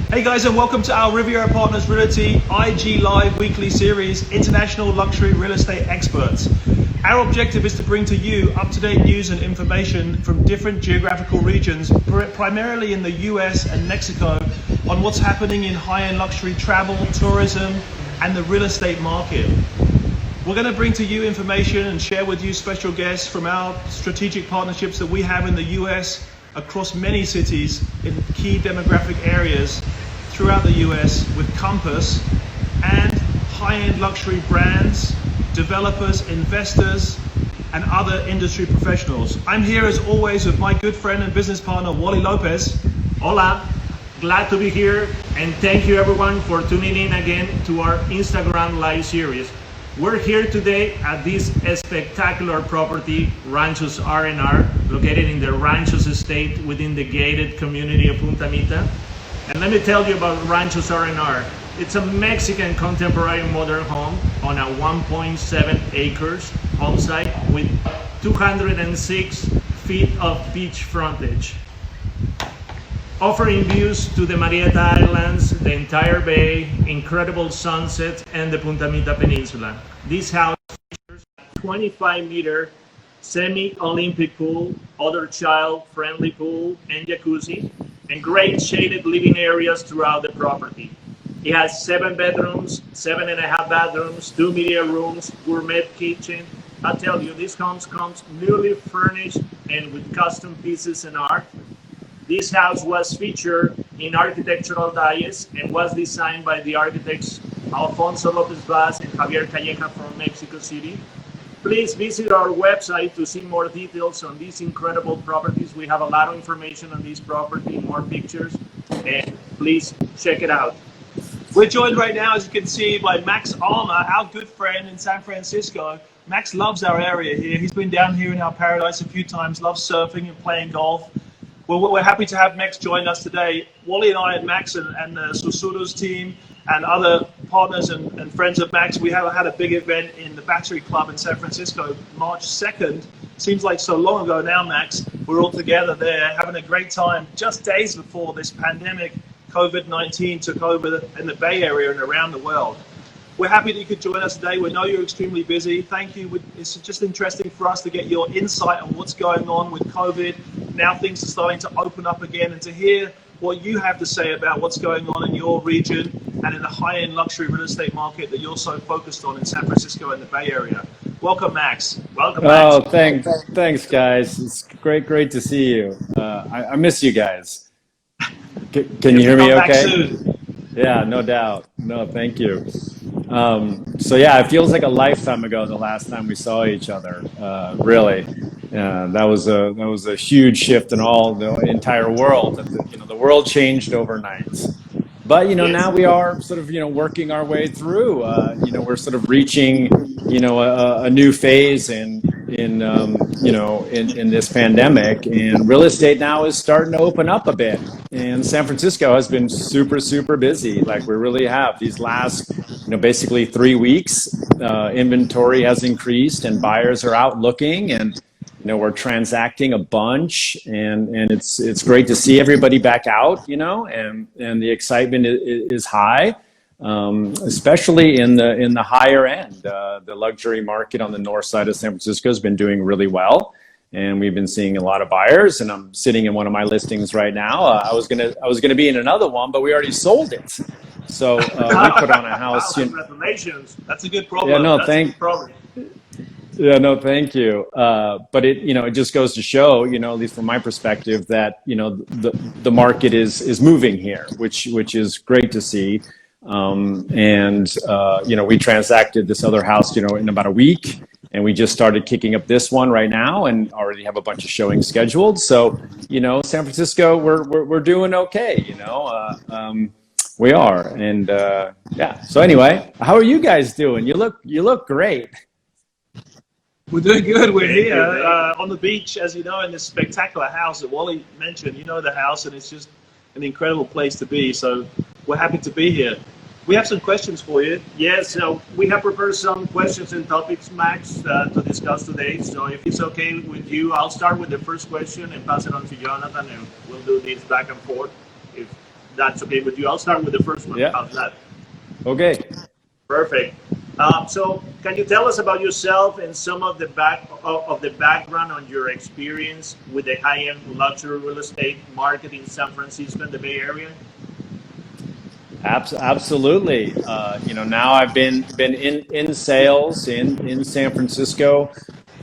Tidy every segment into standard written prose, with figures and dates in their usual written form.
Hey guys, and welcome to our Riviera Partners Realty IG Live weekly series, International Luxury Real Estate Experts. Our objective is to bring to you up-to-date news and information from different geographical regions, primarily in the US and Mexico, on what's happening in high-end luxury travel, tourism, and the real estate market. We're going to bring to you information and share with you special guests from our strategic partnerships that we have in the US, across many cities in key demographic areas throughout the US, with Compass and high-end luxury brands, developers, investors, and other industry professionals. I'm here as always with my good friend and business partner, Wally Lopez. Hola, glad to be here, and thank you everyone for tuning in again to our Instagram live series. We're here today at this spectacular property, Ranchos R&R, located in the Ranchos estate within the gated community of Punta Mita. And let me tell you about Ranchos R&R. It's a Mexican contemporary modern home on a 1.7 acres home site with 206 feet of beach frontage, offering views to the Marietta Islands, the entire bay, incredible sunsets, and the Punta Mita Peninsula. This house features a 25-meter semi-Olympic pool, other child-friendly pool, and jacuzzi, and great shaded living areas throughout the property. It has 7 bedrooms, 7.5 bathrooms, 2 media rooms, gourmet kitchen. I tell you, this home comes newly furnished and with custom pieces and art. This house was featured in Architectural Digest and was designed by the architects Alfonso Lopez Vaz and Javier Calleja from Mexico City. Please visit our website to see more details on these incredible properties. We have a lot of information on this property, more pictures, and please check it out. We're joined right now, as you can see, by Max Armour, our good friend in San Francisco. Max loves our area here. He's been down here in our paradise a few times, loves surfing and playing golf. Well, we're happy to have Max join us today. Wally and I and Max and the Susurros team and other partners and friends of Max, we have had a big event in the Battery Club in San Francisco, March 2nd. Seems like so long ago now, Max. We're all together there having a great time, just days before this pandemic, COVID-19, took over in the Bay Area and around the world. We're happy that you could join us today. We know you're extremely busy. Thank you. It's just interesting for us to get your insight on what's going on with COVID. Now things are starting to open up again, and to hear what you have to say about what's going on in your region and in the high-end luxury real estate market that you're so focused on in San Francisco and the Bay Area. Welcome, Max. Welcome, Max. Oh, thanks, guys. It's great to see you. I miss you guys. Can you hear me okay? Yeah, no doubt. No, thank you. So yeah, it feels like a lifetime ago the last time we saw each other. Really, that was a huge shift in all the entire world. The world changed overnight. But now we are sort of working our way through. We're sort of reaching a new phase in this pandemic, and real estate now is starting to open up a bit. And San Francisco has been super busy. Like, we really have these last basically 3 weeks. Inventory has increased and buyers are out looking, and we're transacting a bunch, and it's great to see everybody back out, and the excitement is high, especially in the higher end. The luxury market on the north side of San Francisco has been doing really well, and we've been seeing a lot of buyers. And I'm sitting in one of my listings right now. I was gonna be in another one, but we already sold it. So we put on a house. Congratulations! That's a good problem. Yeah, no, Yeah, no, thank you. But it just goes to show, at least from my perspective, that the market is moving here, which is great to see. We transacted this other house, in about a week, and we just started kicking up this one right now, and already have a bunch of showings scheduled. So, San Francisco, we're doing okay. We are, and yeah. So anyway, how are you guys doing? You look great. We're doing good. We're here on the beach, as you know, in this spectacular house that Wally mentioned. You know the house, and it's just an incredible place to be. So we're happy to be here. We have some questions for you. Yes, so we have prepared some questions and topics, Max, to discuss today. So if it's okay with you, I'll start with the first question and pass it on to Jonathan, and we'll do this back and forth. If that's okay with you. I'll start with the first one. Yeah. How's that? Okay. Perfect. So, can you tell us about yourself and some of the background on your experience with the high-end luxury real estate market in San Francisco and the Bay Area? Absolutely. Now I've been in sales in San Francisco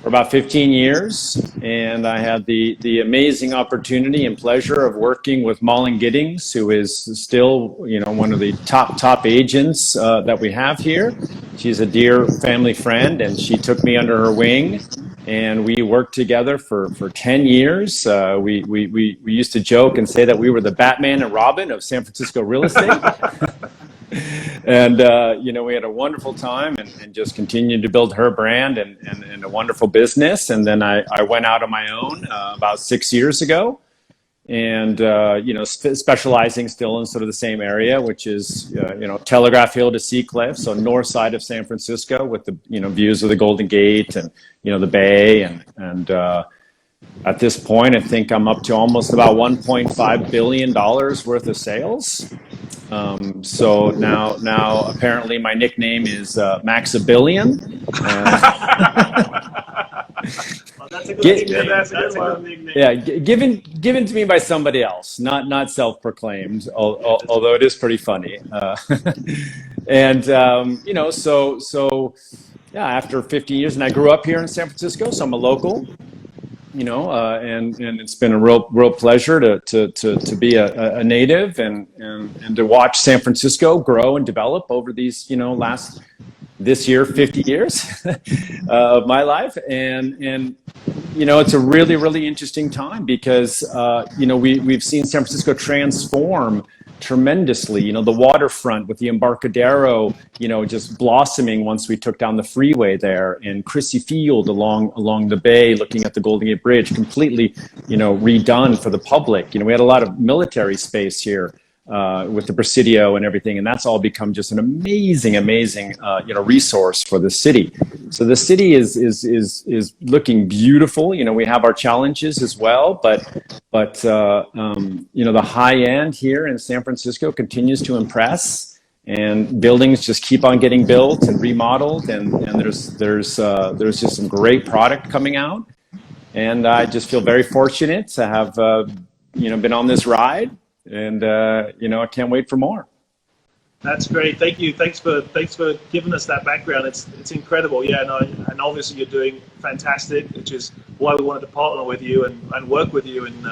for about 15 years, and I had the amazing opportunity and pleasure of working with Malin Giddings, who is still one of the top agents that we have here. She's a dear family friend, and she took me under her wing, and we worked together for 10 years. We used to joke and say that we were the Batman and Robin of San Francisco real estate. And, we had a wonderful time and just continued to build her brand and a wonderful business. And then I went out on my own about 6 years ago and, specializing still in sort of the same area, which is, Telegraph Hill to Sea Cliff. So north side of San Francisco with the, views of the Golden Gate and, the Bay and at this point, I think I'm up to almost about $1.5 billion worth of sales. So now apparently my nickname is Max a Billion. Well, that's a good nickname. That's a good nickname. Yeah, given to me by somebody else, not self-proclaimed, although it is pretty funny. And after 15 years, and I grew up here in San Francisco, so I'm a local. And it's been a real pleasure to be a native and to watch San Francisco grow and develop over these this year 50 years of my life, and it's a really interesting time because we've seen San Francisco transform tremendously. The waterfront with the Embarcadero, just blossoming once we took down the freeway there, and Crissy Field along the bay, looking at the Golden Gate Bridge, completely, redone for the public. We had a lot of military space here with the Presidio and everything, and that's all become just an amazing, resource for the city. So the city is looking beautiful. We have our challenges as well, but the high end here in San Francisco continues to impress, and buildings just keep on getting built and remodeled, and there's just some great product coming out, and I just feel very fortunate to have been on this ride. And I can't wait for more. That's great. Thank you. Thanks for giving us that background. It's incredible. Yeah, and obviously you're doing fantastic, which is why we wanted to partner with you and work with you in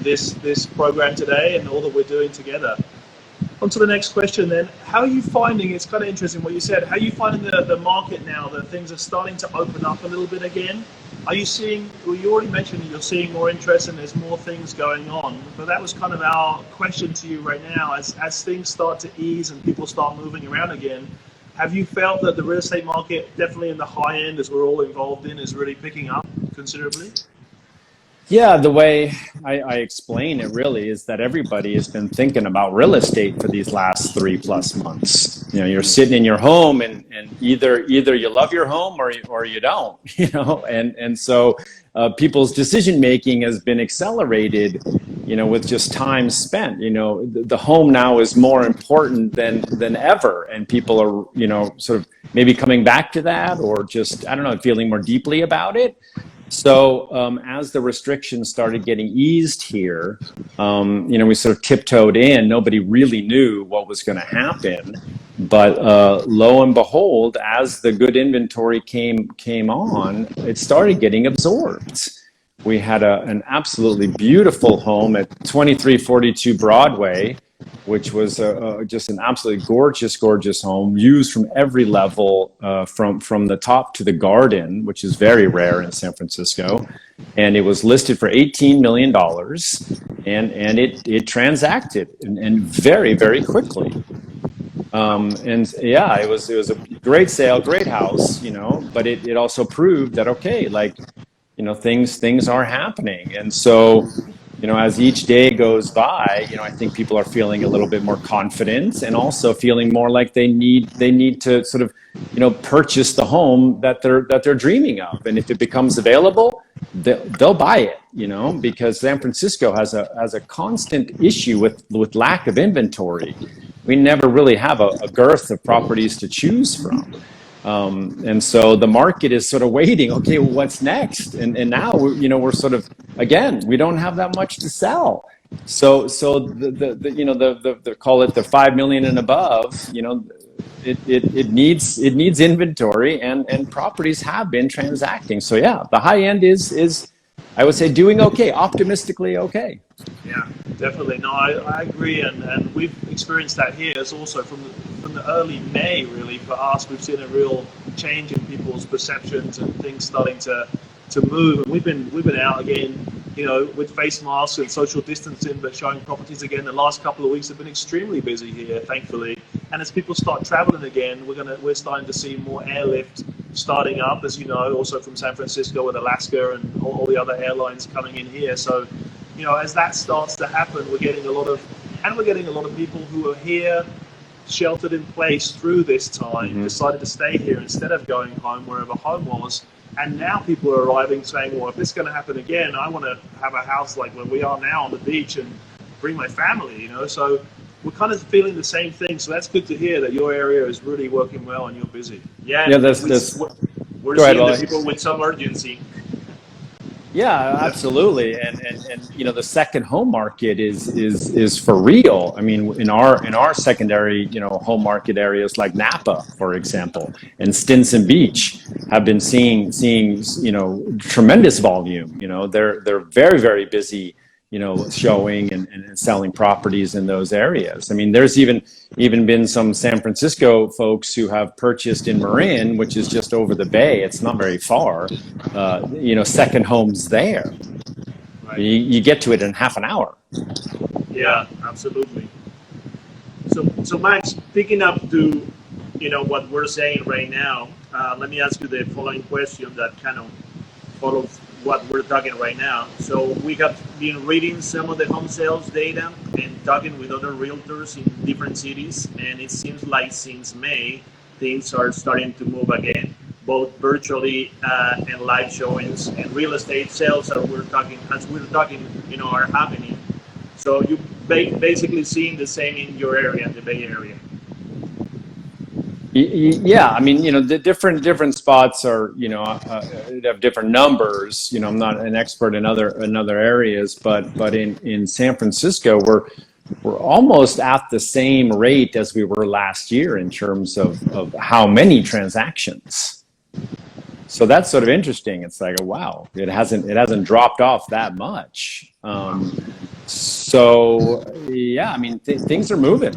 this program today and all that we're doing together. On to the next question then. How are you finding, it's kind of interesting what you said, how are you finding the market now that things are starting to open up a little bit again? Are you seeing, well, you already mentioned that you're seeing more interest and there's more things going on, but that was kind of our question to you right now. As things start to ease and people start moving around again, have you felt that the real estate market, definitely in the high end, as we're all involved in, is really picking up considerably? Yeah, the way I explain it really is that everybody has been thinking about real estate for these last 3+ months. You're sitting in your home and either you love your home or you don't, and so people's decision making has been accelerated, with just time spent. The home now is more important than ever, and people are, sort of maybe coming back to that, or just, I don't know, feeling more deeply about it. So as the restrictions started getting eased here, we sort of tiptoed in. Nobody really knew what was going to happen. But lo and behold, as the good inventory came on, it started getting absorbed. We had an absolutely beautiful home at 2342 Broadway, which was just an absolutely gorgeous home, used from every level, from the top to the garden, which is very rare in San Francisco. And it was listed for $18 million, and it transacted and very, very quickly. And yeah, it was a great sale, great house, but it also proved that, okay, things are happening. And so, as each day goes by, I think people are feeling a little bit more confident, and also feeling more like they need to sort of, purchase the home that they're dreaming of. And if it becomes available, they'll buy it, you know, because San Francisco has a constant issue with lack of inventory. We never really have a girth of properties to choose from. And so the market is sort of waiting, okay, well, what's next? And now, we're sort of, again, we don't have that much to sell. So the call it the 5 million and above, it needs inventory, and properties have been transacting. So yeah, the high end is I would say doing okay, optimistically okay. Yeah, definitely. No, I agree, and we've experienced that here. It's also from the early May, really, for us. We've seen a real change in people's perceptions and things starting to move. And we've been out again, with face masks and social distancing, but showing properties again. The last couple of weeks have been extremely busy here, thankfully. And as people start traveling again, we're starting to see more airlift starting up, as you know, also from San Francisco with Alaska and all the other airlines coming in here. So, as that starts to happen, we're getting a lot of people who are here, sheltered in place through this time, decided to stay here instead of going home wherever home was. And now people are arriving saying, well, if this is going to happen again, I want to have a house like where we are now on the beach and bring my family, So we're kind of feeling the same thing. So that's good to hear that your area is really working well and you're busy. Yeah, we're seeing the people with some urgency. Yeah, absolutely. And the second home market is for real. I mean, in our secondary, home market areas like Napa, for example, and Stinson Beach have been seeing tremendous volume. They're very, very busy, showing and selling properties in those areas. I mean, there's even been some San Francisco folks who have purchased in Marin, which is just over the bay. It's not very far. Second homes there. Right. You get to it in half an hour. Yeah, absolutely. So Max, picking up to what we're saying right now, let me ask you the following question that kind of follows what we're talking right now. So we have been reading some of the home sales data and talking with other realtors in different cities, and it seems like since May, things are starting to move again, both virtually and live showings, and real estate sales are happening. So you basically seeing the same in your area, the Bay Area. Yeah, I mean, the different spots are, have different numbers. I'm not an expert in other areas, but in San Francisco, we're almost at the same rate as we were last year in terms of how many transactions. So that's sort of interesting. It's like, wow, it hasn't dropped off that much. So yeah, I mean, things are moving.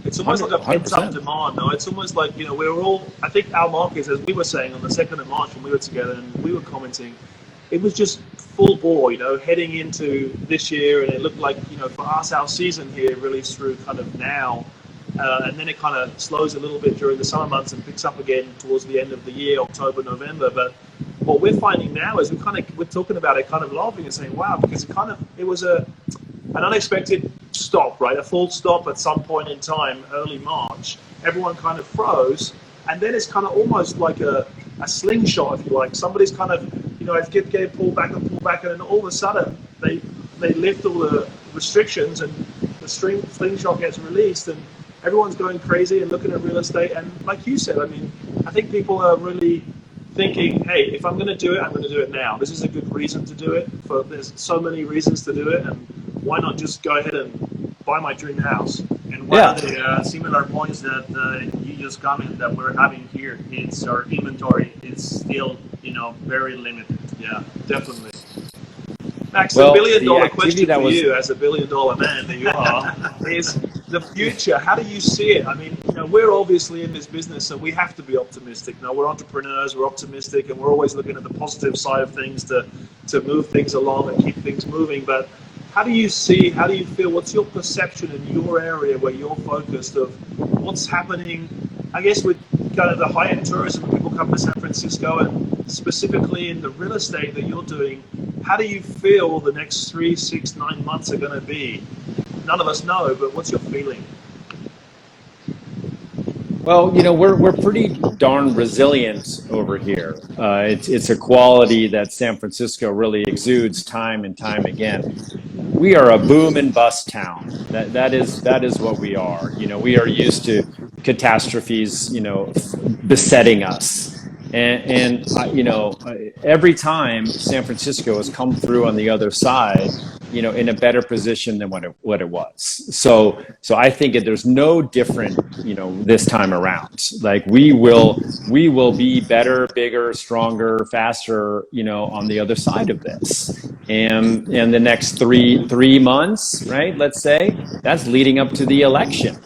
It's almost like a pent-up demand, though. It's almost like, we're all, I think our markets, as we were saying on the 2nd of March when we were together and we were commenting, it was just full bore, heading into this year, and it looked like, for us, our season here really is through kind of now, and then it kind of slows a little bit during the summer months and picks up again towards the end of the year, October, November. But what we're finding now is we're talking about it kind of laughing and saying, wow, because it was an unexpected stop, right? A full stop at some point in time, early March. Everyone kind of froze, and then it's kind of almost like a slingshot, if you like. Somebody's kind of, getting pulled back, and then all of a sudden they lift all the restrictions, and the slingshot gets released, and everyone's going crazy and looking at real estate. And like you said, I mean, I think people are really thinking, hey, if I'm going to do it, I'm going to do it now. This is a good reason to do it. There's so many reasons to do it, and why not just go ahead and buy my dream house? And one of the similar points that you just commented that we're having here, it's our inventory. It's still, very limited. Yeah, definitely. Max, the $1 billion question for you, as a $1 billion man that you are, is the future. How do you see it? I mean, we're obviously in this business, so we have to be optimistic. We're entrepreneurs, we're optimistic, and we're always looking at the positive side of things to move things along and keep things moving. But how do you feel, what's your perception in your area where you're focused of what's happening, I guess, with kind of the high-end tourism when people come to San Francisco, and specifically in the real estate that you're doing? How do you feel the next 3, 6, 9 months are going to be? None of us know, but what's your feeling? Well, we're pretty darn resilient over here. It's a quality that San Francisco really exudes time and time again. We are a boom and bust town. That is what we are. We are used to catastrophes, besetting us. Every time San Francisco has come through on the other side, in a better position than what it was. So I think there's no different, this time around. Like we will be better, bigger, stronger, faster, on the other side of this. And the next three months, right? Let's say that's leading up to the election,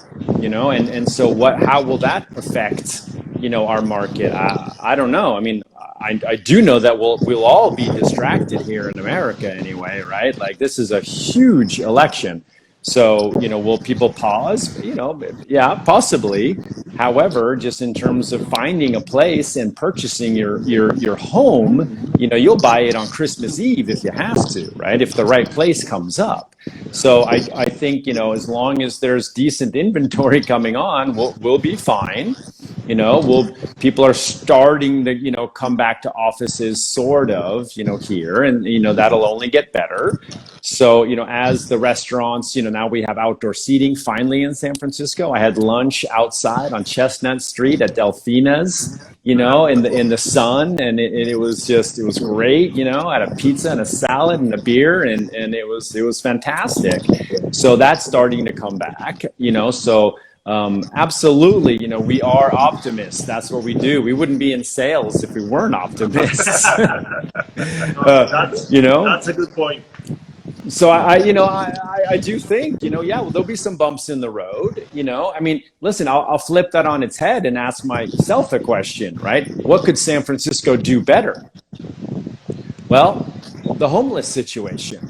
and so how will that affect, our market? I don't know. I mean, I do know that we'll all be distracted here in America anyway, right? Like this is a huge election. So, will people pause? Yeah, possibly. However, just in terms of finding a place and purchasing your home, you'll buy it on Christmas Eve if you have to, right? If the right place comes up. So I think, as long as there's decent inventory coming on, we'll be fine. People are starting to, come back to offices sort of, here, and, that'll only get better. So, as the restaurants, now we have outdoor seating finally in San Francisco. I had lunch outside on Chestnut Street at Delfina's, in the sun, and it was great. I had a pizza and a salad and a beer, and it was fantastic. So that's starting to come back, so. Absolutely, we are optimists. That's what we do. We wouldn't be in sales if we weren't optimists. That's a good point. So I do think, well, there'll be some bumps in the road, I mean, listen, I'll flip that on its head and ask myself a question, right? What could San Francisco do better? Well, the homeless situation.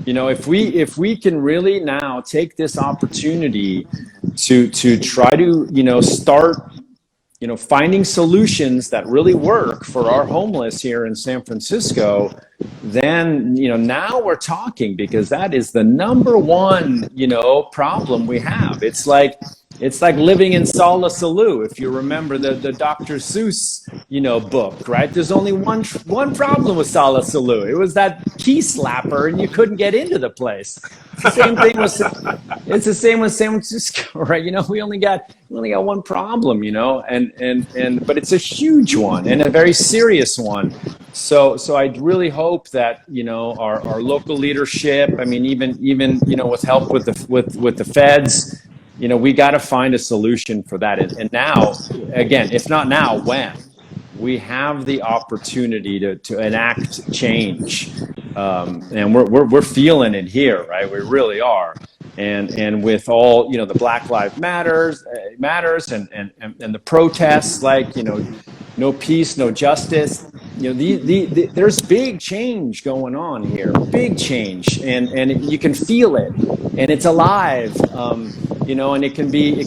If we can really now take this opportunity to try to, start, finding solutions that really work for our homeless here in San Francisco, then, now we're talking, because that is the number one, problem we have. It's like living in Sala Salou. If you remember the Dr. Seuss, book, right? There's only one problem with Sala Salou. It was that key slapper, and you couldn't get into the place. It's the same with San Francisco, right? We only got one problem, but it's a huge one and a very serious one. So I really hope that, our local leadership, I mean, even with help with the feds, we got to find a solution for that. And now, again, if not now, when? We have the opportunity to enact change, and we're feeling it here, right? We really are. And with all the Black Lives Matters and the protests, like no peace, no justice. There's big change going on here, big change, and you can feel it, and it's alive. And it can be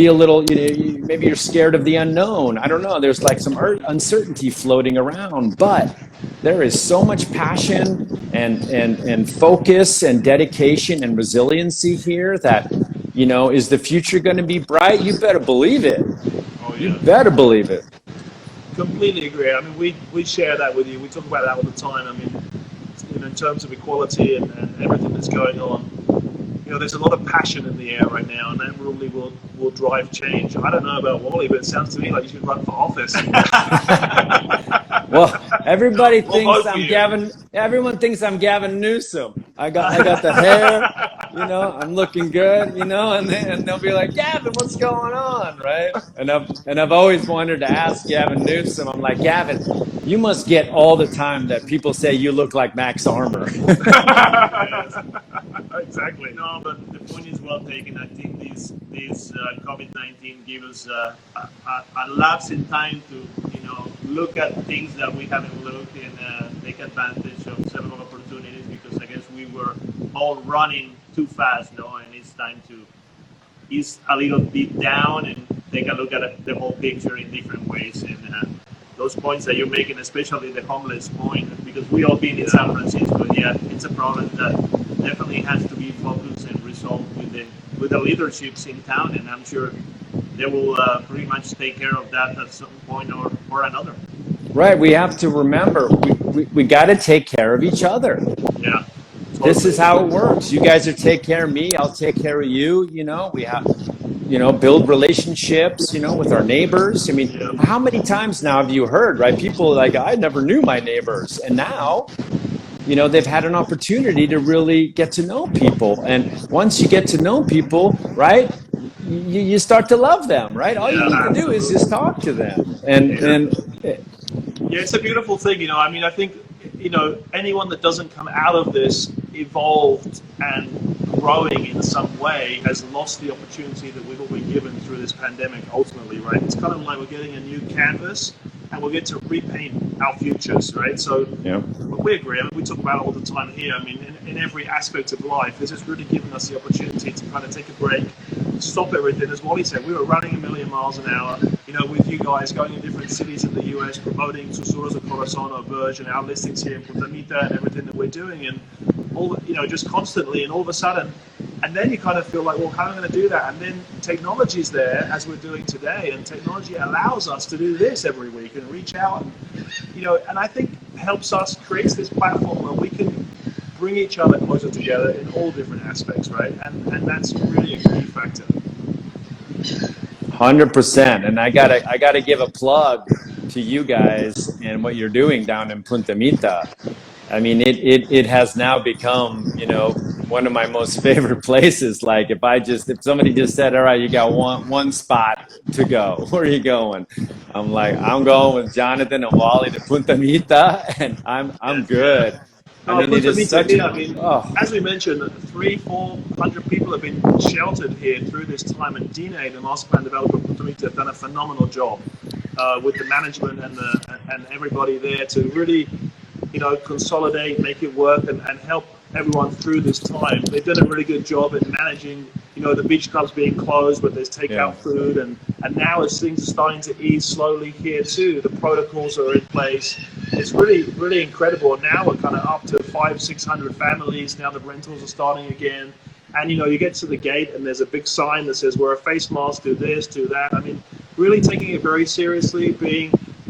a little, maybe you're scared of the unknown. I don't know. There's like some uncertainty floating around, but there is so much passion and focus and dedication and resiliency here that, is the future going to be bright? You better believe it. Oh, yeah. You better believe it. Completely agree. I mean, we share that with you. We talk about that all the time. I mean, in terms of equality and everything that's going on. There's a lot of passion in the air right now, and that really will drive change. I don't know about Wally, but it sounds to me like you should run for office. Well, everybody thinks I'm Gavin. Everyone thinks I'm Gavin Newsom. I got the hair, I'm looking good, and they'll be like, Gavin, what's going on, right? And I've always wanted to ask Gavin Newsom. I'm like, Gavin, you must get all the time that people say you look like Max Armour. Exactly. No, but the point is well taken. I think these COVID-19 give us a lapse in time to look at things that we haven't looked and take advantage of several opportunities, because I guess we were all running too fast, and it's time to ease a little bit down and take a look at the whole picture in different ways. And those points that you're making, especially the homeless point, because we all been in San Francisco, it's a problem that definitely has to be focused and resolved with the leaderships in town, and I'm sure they will pretty much take care of that at some point or another. Right. We have to remember we got to take care of each other. Yeah. This is how it works. You guys are take care of me. I'll take care of you. You know, we have, you know, build relationships, you know, with our neighbors. I mean, how many times now have you heard, right? People like, I never knew my neighbors. And now, you know, they've had an opportunity to really get to know people. And once you get to know people, right, you start to love them, right? All you need to do is just talk to them. And yeah, it's a beautiful thing, you know. I mean, I think, you know, anyone that doesn't come out of this evolved and growing in some way has lost the opportunity that we've all been given through this pandemic ultimately, right? It's kind of like we're getting a new canvas and we'll get to repaint our futures, right? So we agree. I mean, we talk about it all the time here. I mean, in every aspect of life, this has really given us the opportunity to kind of take a break, stop everything. As Wally said, we were running 1,000,000 miles an hour, you know, with you guys going in different cities in the US, promoting Susurros de Corazon or Verge and our listings here in Punta Mita and everything that we're doing, and all, you know, just constantly, and all of a sudden, and then you kind of feel like, well, how am I going to do that? And then technology's there, as we're doing today, and technology allows us to do this every week and reach out, and, you know, and I think helps us, creates this platform where we can bring each other closer together in all different aspects, right? And that's really a key factor. 100%. And I gotta give a plug to you guys and what you're doing down in Punta Mita. I mean, it has now become, you know, one of my most favorite places. Like if somebody just said, all right, you got one spot to go, where are you going? I'm like, I'm going with Jonathan and Wally to Punta Mita, and I'm good. I mean, it is such as we mentioned, 300-400 people have been sheltered here through this time, and Dine, the master plan developer of Punta Mita, have done a phenomenal job with the management and everybody there to really, you know, consolidate, make it work, and help everyone through this time. They've done a really good job in managing, you know, the beach clubs being closed, but there's takeout food, and now as things are starting to ease slowly here too, the protocols are in place. It's really, really incredible. And now we're kind of up to 500-600 families. Now the rentals are starting again. And, you know, you get to the gate and there's a big sign that says, wear a face mask, do this, do that. I mean, really taking it very seriously,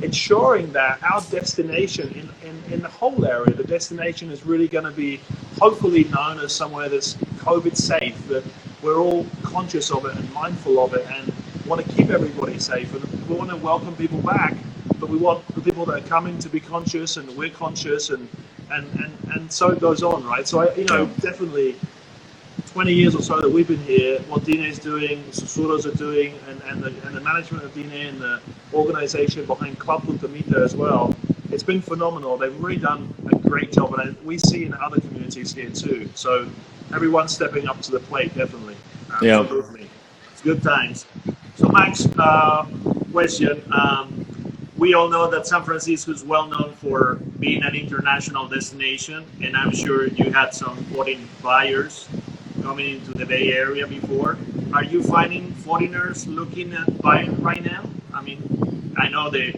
ensuring that our destination in the whole area, the destination is really going to be hopefully known as somewhere that's COVID safe, that we're all conscious of it and mindful of it and want to keep everybody safe. And we want to welcome people back, but we want the people that are coming to be conscious, and we're conscious, and so it goes on, right? So, definitely 20 years or so that we've been here, what Dine is doing, Susurros are doing, and the management of Dine and the organization behind Club Punta Mita as well, it's been phenomenal. They've really done a great job, and we see in other communities here too. So everyone's stepping up to the plate, definitely. Absolutely. It's good times. So Max, question. We all know that San Francisco is well known for being an international destination, and I'm sure you had some foreign buyers coming into the Bay Area before. Are you finding foreigners looking at buying right now? I mean, I know the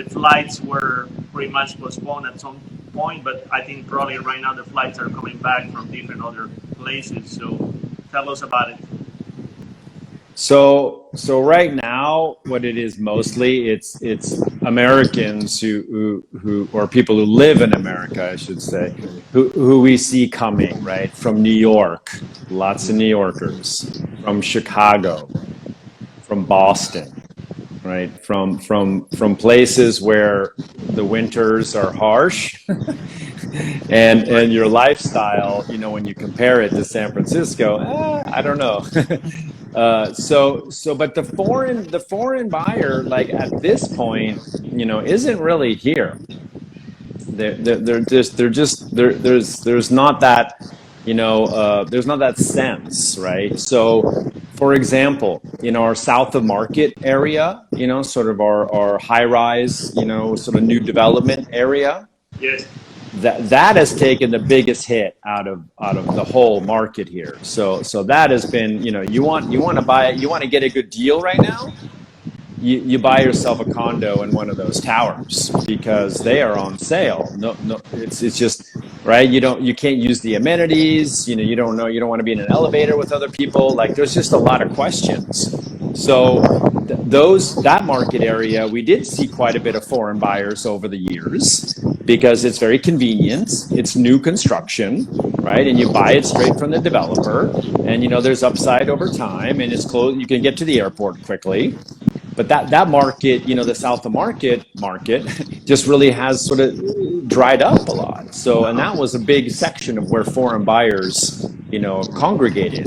flights were pretty much postponed at some point, but I think probably right now the flights are coming back from different other places. So tell us about it. So right now, what it is mostly, it's Americans who or people who live in America, I should say, who we see coming, right? From New York, lots of New Yorkers, from Chicago, from Boston, right? From places where the winters are harsh, and your lifestyle, you know, when you compare it to San Francisco, I don't know. But the foreign buyer, like at this point, you know, isn't really here. There's not that, you know, there's not that sense, right? So, for example, you know, our south of Market area, you know, sort of our high rise, you know, sort of new development area. Yes. That has taken the biggest hit out of the whole market here. So that has been, you know, you want to buy it, you want to get a good deal right now, you buy yourself a condo in one of those towers because they are on sale. No, it's just right. You can't use the amenities. You don't want to be in an elevator with other people. Like there's just a lot of questions. So that market area, we did see quite a bit of foreign buyers over the years because it's very convenient. It's new construction, right? And you buy it straight from the developer, and there's upside over time, and it's close. You can get to the airport quickly. But that market, the south of market just really has sort of dried up a lot. So, and that was a big section of where foreign buyers, congregated.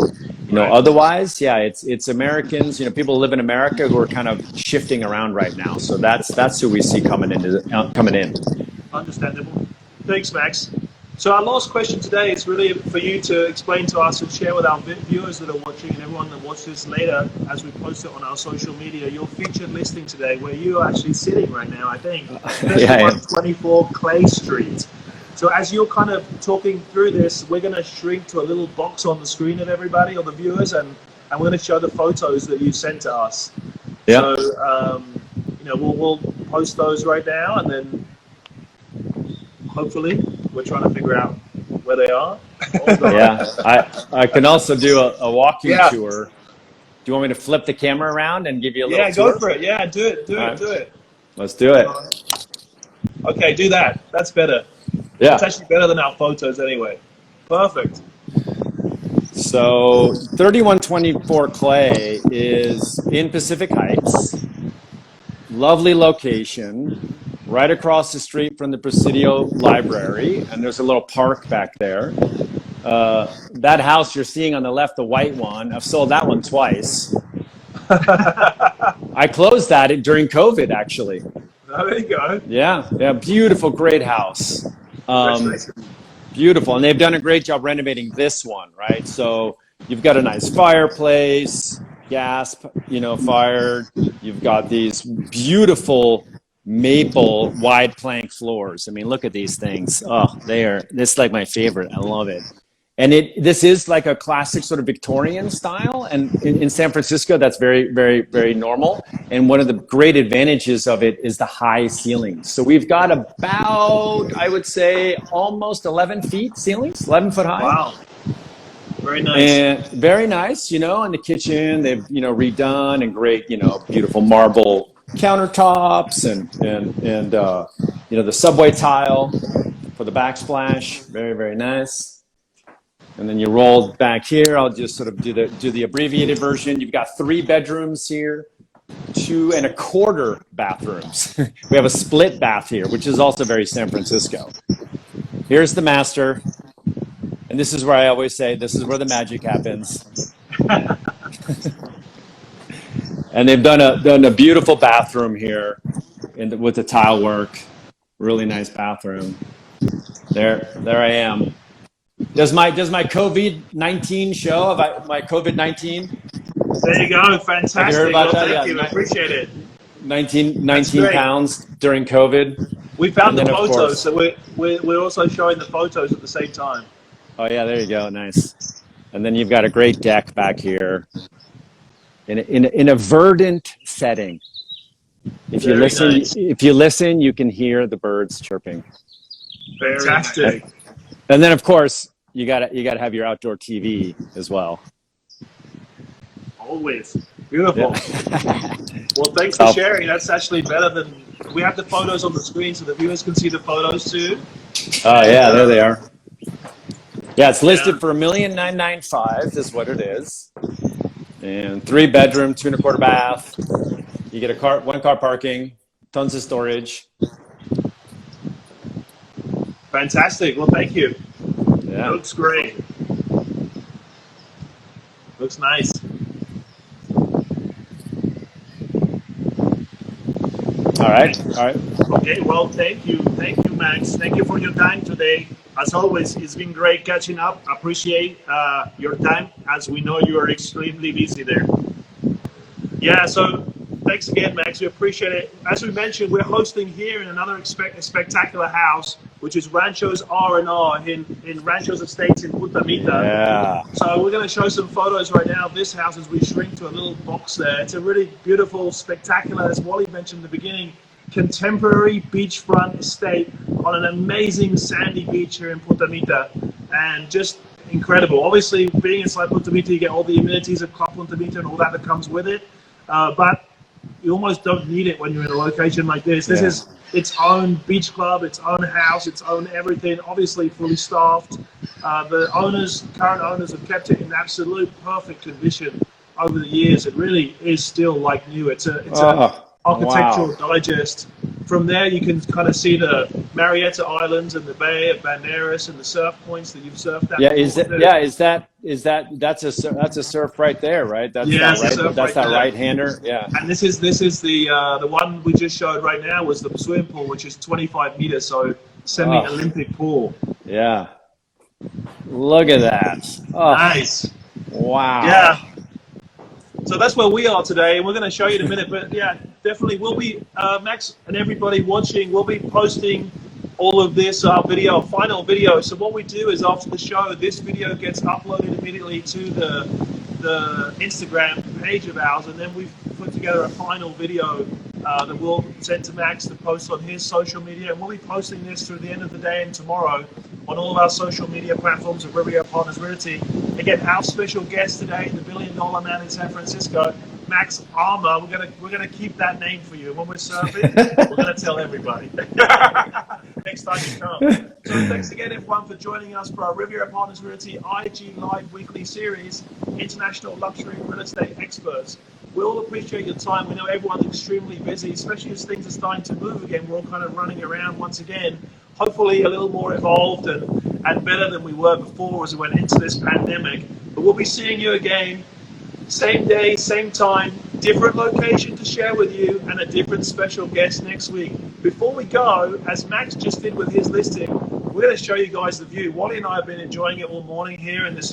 Otherwise, yeah, it's Americans, people who live in America who are kind of shifting around right now. So that's who we see coming in. Understandable. Thanks, Max. So our last question today is really for you to explain to us and share with our viewers that are watching and everyone that watches later as we post it on our social media, your featured listing today where you are actually sitting right now, I think, 124 Clay Street. So as you're kind of talking through this, we're going to shrink to a little box on the screen of everybody or the viewers, and we're going to show the photos that you sent to us. Yeah. So, we'll post those right now, and then hopefully we're trying to figure out where they are. Yeah, I can also do a walking tour. Do you want me to flip the camera around and give you a little tour? Yeah, go for it. Yeah, do it. Let's do it. Okay, do that. That's better. Yeah. It's actually better than our photos anyway. Perfect. So 3124 Clay is in Pacific Heights. Lovely location. Right across the street from the Presidio Library, and there's a little park back there. That house you're seeing on the left, the white one, I've sold that one twice. I closed that during COVID, actually. Oh, there you go. Yeah, beautiful, great house. Beautiful, and they've done a great job renovating this one, right? So you've got a nice fireplace, gas, fire. You've got these beautiful maple wide plank floors. I mean, look at these things. Oh, this is like my favorite. I love it. And this is like a classic sort of Victorian style. And in San Francisco, that's very, very, very normal. And one of the great advantages of it is the high ceilings. So we've got about, I would say, almost 11 feet ceilings, 11 foot high. Wow. Very nice. And very nice, in the kitchen, they've, redone, and great, beautiful marble countertops and the subway tile for the backsplash. Very, very nice. And then you roll back here. I'll just sort of do the abbreviated version. You've got 3 bedrooms here, 2 1/4 bathrooms. We have a split bath here, which is also very San Francisco. Here's the master. And this is where I always say, this is where the magic happens. And they've done a beautiful bathroom here with the tile work. Really nice bathroom. There I am. Does my COVID-19 show? My COVID-19? There you go. Fantastic. Have you heard about that? Thank you. I appreciate it. 19 pounds during COVID. We found the photos, so we're also showing the photos at the same time. Oh yeah, there you go. Nice. And then you've got a great deck back here. In a verdant setting. If you listen, you can hear the birds chirping. Fantastic. And then, of course, you gotta have your outdoor TV as well. Always beautiful. Yeah. Well, thanks for sharing. That's actually better than we have the photos on the screen, so the viewers can see the photos too. Oh yeah, there they are. Yeah, it's listed for $1,995,000 is what it is. And 3 bedroom, 2 1/4 bath. You get 1 car parking, tons of storage. Fantastic. Well, thank you. Yeah. It looks great. Looks nice. All right. Okay. Well, thank you, Max. Thank you for your time today. As always, it's been great catching up. Appreciate your time, as we know you are extremely busy there. Yeah, so thanks again, Max. We appreciate it. As we mentioned, we're hosting here in another spectacular house, which is Ranchos R&R in Ranchos Estates in Punta Mita. Yeah. So we're going to show some photos right now of this house as we shrink to a little box there. It's a really beautiful, spectacular, as Wally mentioned in the beginning, contemporary beachfront estate on an amazing sandy beach here in Punta Mita, and just incredible. Obviously, being inside Punta Mita, you get all the amenities of Club Punta Mita and all that comes with it. But you almost don't need it when you're in a location like this. This is its own beach club, its own house, its own everything. Obviously, fully staffed. The current owners, have kept it in absolute perfect condition over the years. It really is still like new. It's an architectural digest. From there, you can kind of see the Marietta Islands and the Bay of Banderas and the surf points that you've surfed at. That's a surf right there, right? That's that right-hander. Yeah. And this is the one we just showed right now was the swimming pool, which is 25 meters, so semi-Olympic pool. Yeah. Look at that. Oh, nice. Wow. Yeah. So that's where we are today, and we're going to show you in a minute. But yeah, definitely, we'll be Max and everybody watching. We'll be posting all of this final video. So what we do is after the show, this video gets uploaded immediately to the Instagram page of ours, and then we've put together a final video that we'll send to Max to post on his social media, and we'll be posting this through the end of the day and tomorrow on all of our social media platforms of Riviera Partners Realty. Again, our special guest today, the $1 billion man in San Francisco, Max Armour. We're gonna keep that name for you. When we're surfing, we're gonna tell everybody next time you come. So thanks again, everyone, for joining us for our Riviera Partners Realty IG Live weekly series, International Luxury Real Estate Experts. We all appreciate your time. We know everyone's extremely busy, especially as things are starting to move again. We're all kind of running around once again, hopefully a little more evolved and better than we were before as we went into this pandemic. But we'll be seeing you again, same day, same time, different location to share with you, and a different special guest next week. Before we go, as Max just did with his listing, we're going to show you guys the view. Wally and I have been enjoying it all morning here in this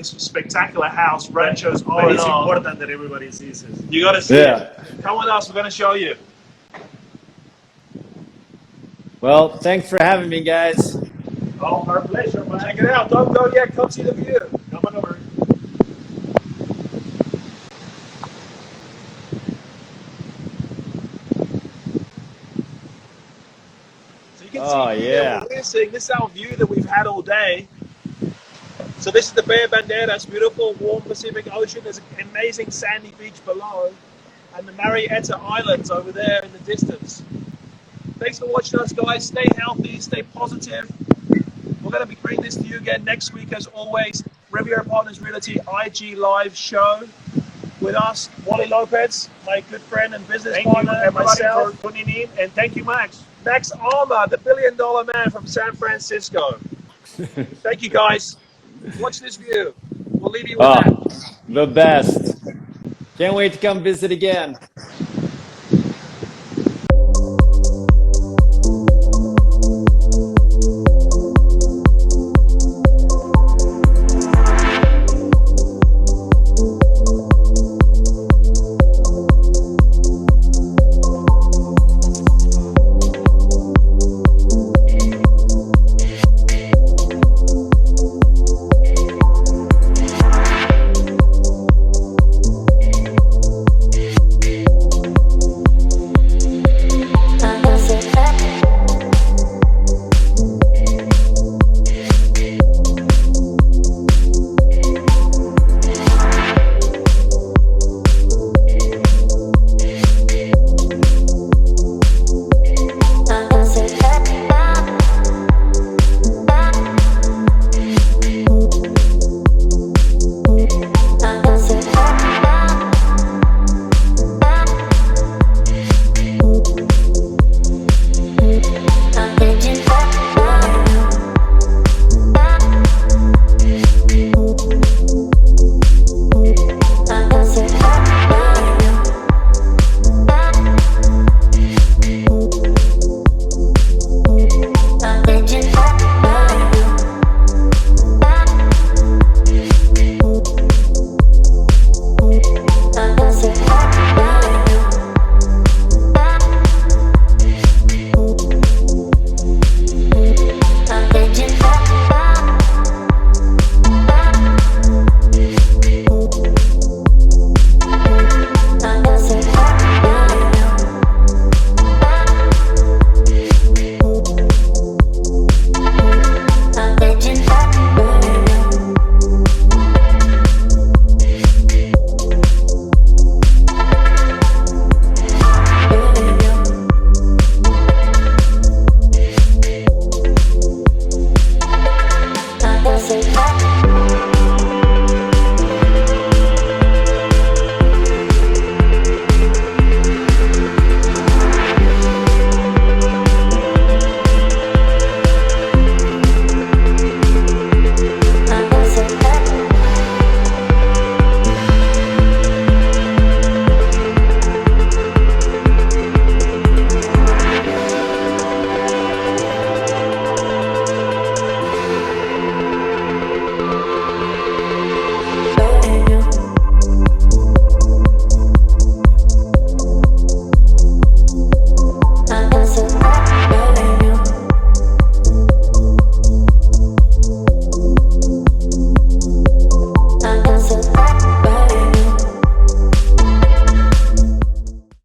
spectacular house, Ranchos. But it's important that everybody sees it. You got to see it. Come with us. We're going to show you. Well, thanks for having me, guys. Oh, our pleasure. Check it out. Don't go yet. Come see the view. Come on over. So you can see we're seeing this is our view that we've had all day. So this is the Bay of Banderas, beautiful, warm Pacific Ocean. There's an amazing sandy beach below, and the Marietta Islands over there in the distance. Thanks for watching us, guys. Stay healthy, stay positive. We're going to be bringing this to you again next week, as always. Riviera Partners Realty IG Live show with us, Wally Lopez, my good friend and business partner, and myself for tuning in, and thank you, Max. Max Armour, the $1 billion man from San Francisco. Thank you, guys. Watch this view. We'll leave you with that. The best. Can't wait to come visit again.